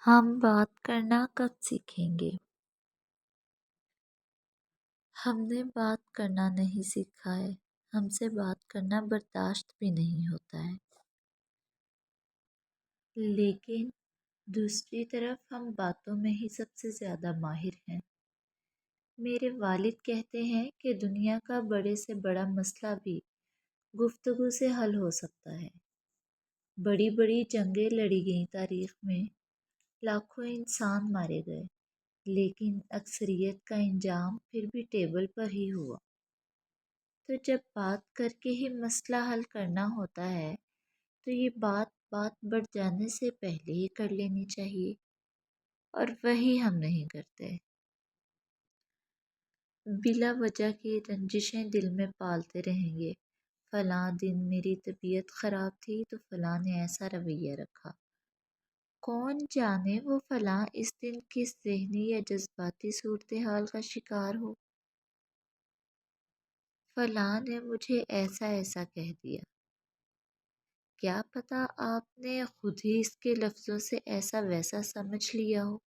हम बात करना कब सीखेंगे? हमने बात करना नहीं सीखा है, हमसे बात करना बर्दाश्त भी नहीं होता है। लेकिन दूसरी तरफ हम बातों में ही सबसे ज़्यादा माहिर हैं। मेरे वालिद कहते हैं कि दुनिया का बड़े से बड़ा मसला भी गुफ्तगू से हल हो सकता है। बड़ी बड़ी जंगें लड़ी गईं तारीख में, लाखों इंसान मारे गए, लेकिन अक्सरियत का इंजाम फिर भी टेबल पर ही हुआ। तो जब बात करके ही मसला हल करना होता है तो ये बात बात बढ़ जाने से पहले ही कर लेनी चाहिए, और वही हम नहीं करते। बिला वजह की रंजिशें दिल में पालते रहेंगे। फलां दिन मेरी तबीयत ख़राब थी तो फलां ने ऐसा रवैया रखा। कौन जाने वो फलां इस दिन किस ज़हनी या जज्बाती सूरत हाल का शिकार हो। फलां ने मुझे ऐसा ऐसा कह दिया। क्या पता आपने खुद ही इसके लफ्ज़ों से ऐसा वैसा समझ लिया हो।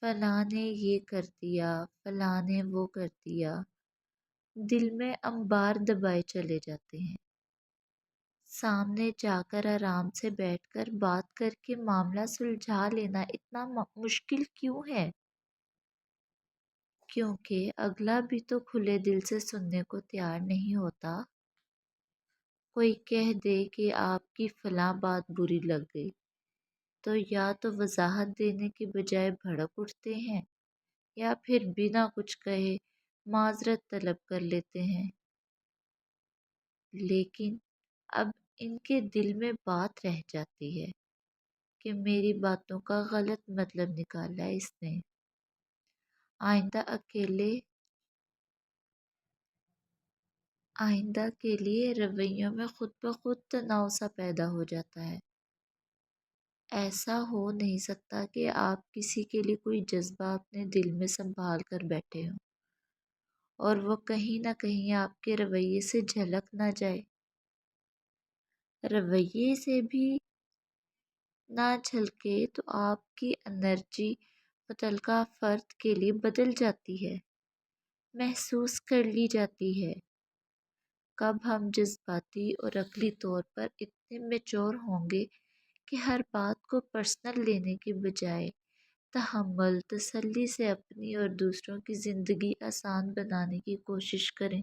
फलां ने ये कर दिया, फलां ने वो कर दिया। दिल में अंबार दबाए चले जाते हैं। सामने जाकर आराम से बैठकर बात करके मामला सुलझा लेना इतना मुश्किल क्यों है? क्योंकि अगला भी तो खुले दिल से सुनने को तैयार नहीं होता। कोई कह दे कि आपकी फलां बात बुरी लग गई, तो या तो वजाहत देने की बजाय भड़क उठते हैं, या फिर बिना कुछ कहे माजरत तलब कर लेते हैं। लेकिन अब इनके दिल में बात रह जाती है कि मेरी बातों का गलत मतलब निकाला इसने। आइंदा आइंदा के लिए रवैयों में खुद ब खुद तनाव सा पैदा हो जाता है। ऐसा हो नहीं सकता कि आप किसी के लिए कोई जज्बा अपने दिल में संभाल कर बैठे हों और वो कहीं ना कहीं आपके रवैये से झलक ना जाए। रवैये से भी ना झलके तो आपकी एनर्जी मुतलका फ़र्द के लिए बदल जाती है, महसूस कर ली जाती है। कब हम जज्बाती और अक़ली तौर पर इतने मैच्योर होंगे कि हर बात को पर्सनल लेने के बजाय तहम्मुल तसल्ली से अपनी और दूसरों की ज़िंदगी आसान बनाने की कोशिश करें।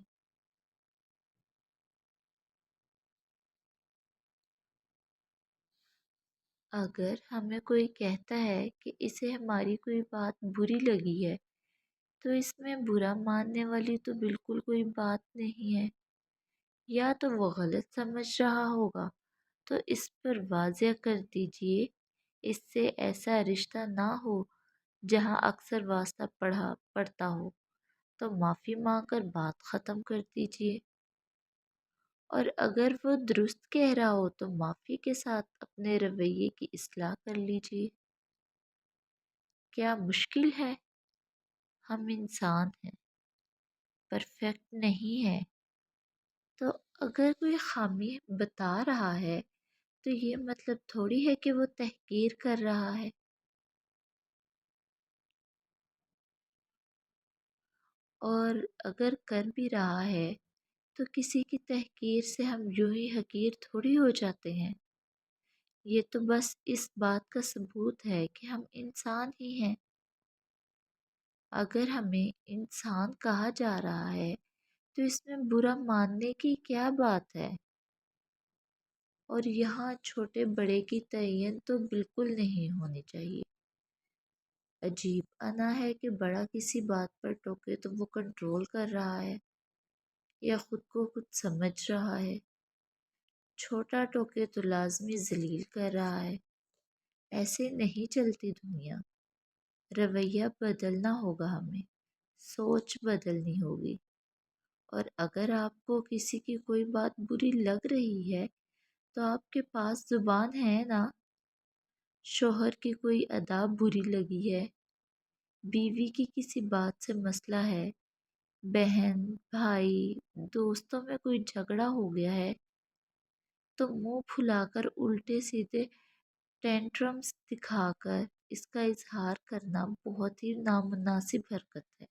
अगर हमें कोई कहता है कि इसे हमारी कोई बात बुरी लगी है, तो इसमें बुरा मानने वाली तो बिल्कुल कोई बात नहीं है। या तो वो गलत समझ रहा होगा, तो इस पर वाज़ेह कर दीजिए। इससे ऐसा रिश्ता ना हो जहाँ अक्सर वास्ता पड़ता हो, तो माफ़ी मांग कर बात ख़त्म कर दीजिए। और अगर वो दुरुस्त कह रहा हो तो माफ़ी के साथ अपने रवैये की इस्लाह कर लीजिए। क्या मुश्किल है? हम इंसान हैं, परफेक्ट नहीं है। तो अगर कोई खामी बता रहा है तो ये मतलब थोड़ी है कि वो तहकीर कर रहा है। और अगर कर भी रहा है तो किसी की तहकीर से हम यूं ही हकीर थोड़ी हो जाते हैं। ये तो बस इस बात का सबूत है कि हम इंसान ही हैं। अगर हमें इंसान कहा जा रहा है तो इसमें बुरा मानने की क्या बात है। और यहाँ छोटे बड़े की तयन तो बिल्कुल नहीं होनी चाहिए। अजीब अना है कि बड़ा किसी बात पर टोके तो वो कंट्रोल कर रहा है या खुद को कुछ समझ रहा है। छोटा टोके तो लाजमी जलील कर रहा है। ऐसे नहीं चलती दुनिया। रवैया बदलना होगा हमें, सोच बदलनी होगी। और अगर आपको किसी की कोई बात बुरी लग रही है तो आपके पास ज़ुबान है ना। शोहर की कोई अदा बुरी लगी है, बीवी की किसी बात से मसला है, बहन भाई दोस्तों में कोई झगड़ा हो गया है, تو منہ پھلا کر الٹے سیدھے ٹینٹرمس دکھا کر اس کا اظہار کرنا بہت ہی نامناسب حرکت ہے۔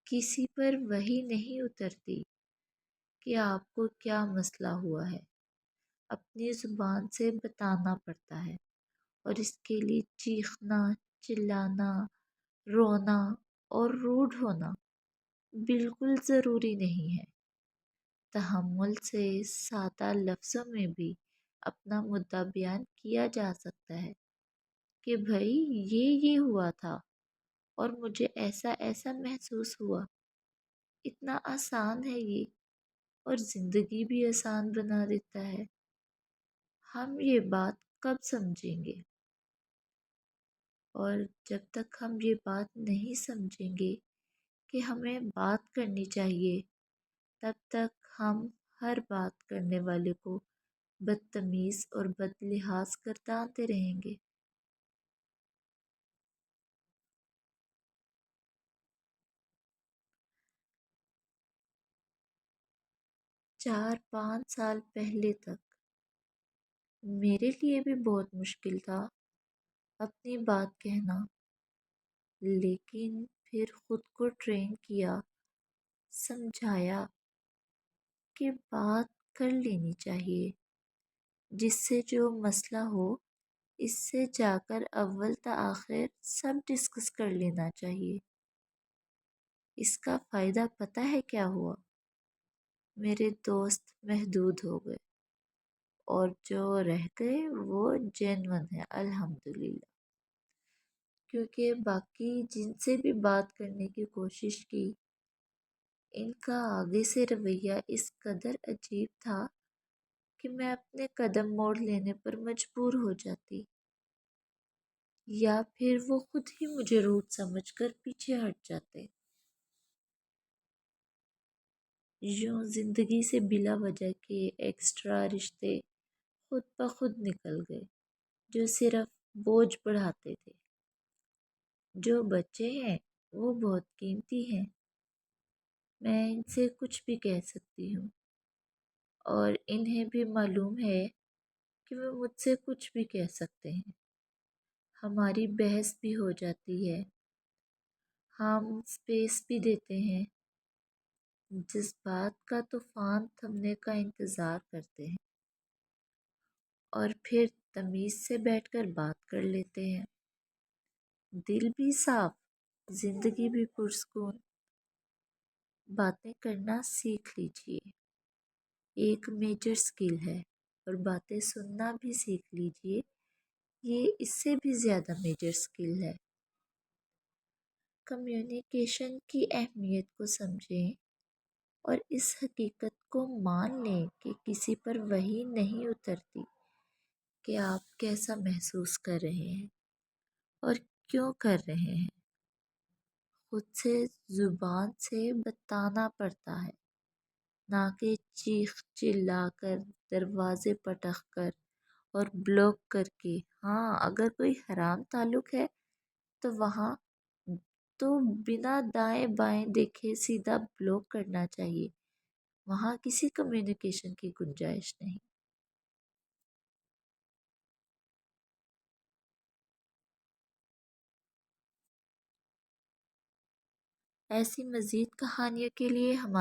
کسی پر وہی نہیں اترتی کہ آپ کو کیا مسئلہ ہوا ہے، اپنی زبان سے بتانا پڑتا ہے، اور اس کے لیے چیخنا، چلانا، رونا اور روڈ ہونا بالکل ضروری نہیں ہے۔ تحمل سے سادہ لفظوں میں بھی اپنا مدعا بیان کیا جا سکتا ہے کہ بھائی یہ ہوا تھا اور مجھے ایسا ایسا محسوس ہوا۔ اتنا آسان ہے یہ، اور زندگی بھی آسان بنا دیتا ہے۔ ہم یہ بات کب سمجھیں گے؟ اور جب تک ہم یہ بات نہیں سمجھیں گے کہ ہمیں بات کرنی چاہیے، تب تک ہم ہر بات کرنے والے کو بدتمیز اور بد لحاظ گردانتے رہیں گے۔ 4-5 سال پہلے تک میرے لیے بھی بہت مشکل تھا اپنی بات کہنا، لیکن پھر خود کو ٹرین کیا، سمجھایا کہ بات کر لینی چاہیے، جس سے جو مسئلہ ہو اس سے جا کر اول تا آخر سب ڈسکس کر لینا چاہیے۔ اس کا فائدہ پتہ ہے کیا ہوا؟ میرے دوست محدود ہو گئے، اور جو رہ گئے وہ جینون ہے الحمدللہ، کیونکہ باقی جن سے بھی بات کرنے کی کوشش کی، ان کا آگے سے رویہ اس قدر عجیب تھا کہ میں اپنے قدم موڑ لینے پر مجبور ہو جاتی، یا پھر وہ خود ہی مجھے روٹ سمجھ کر پیچھے ہٹ جاتے۔ یوں زندگی سے بلا وجہ کے ایکسٹرا رشتے خود بخود نکل گئے، جو صرف بوجھ بڑھاتے تھے۔ جو بچے ہیں وہ بہت قیمتی ہیں، میں ان سے کچھ بھی کہہ سکتی ہوں، اور انہیں بھی معلوم ہے کہ وہ مجھ سے کچھ بھی کہہ سکتے ہیں۔ ہماری بحث بھی ہو جاتی ہے، ہم اسپیس بھی دیتے ہیں، جذبات کا طوفان تھمنے کا انتظار کرتے ہیں، اور پھر تمیز سے بیٹھ کر بات کر لیتے ہیں۔ دل بھی صاف، زندگی بھی پرسکون۔ باتیں کرنا سیکھ لیجئے، ایک میجر سکل ہے، اور باتیں سننا بھی سیکھ لیجئے، یہ اس سے بھی زیادہ میجر سکل ہے۔ کمیونیکیشن کی اہمیت کو سمجھیں، اور اس حقیقت کو مان لیں کہ کسی پر وہی نہیں اترتی کہ آپ کیسا محسوس کر رہے ہیں اور کیوں کر رہے ہیں۔ خود سے زبان سے بتانا پڑتا ہے، نہ کہ چیخ چلا کر، دروازے پٹخ کر اور بلاک کر کے۔ ہاں، اگر کوئی حرام تعلق ہے تو وہاں تو بنا دائیں بائیں دیکھے سیدھا بلاک کرنا چاہیے، وہاں کسی کمیونیکیشن کی گنجائش نہیں۔ ایسی مزید کہانیوں کے لیے ہمارے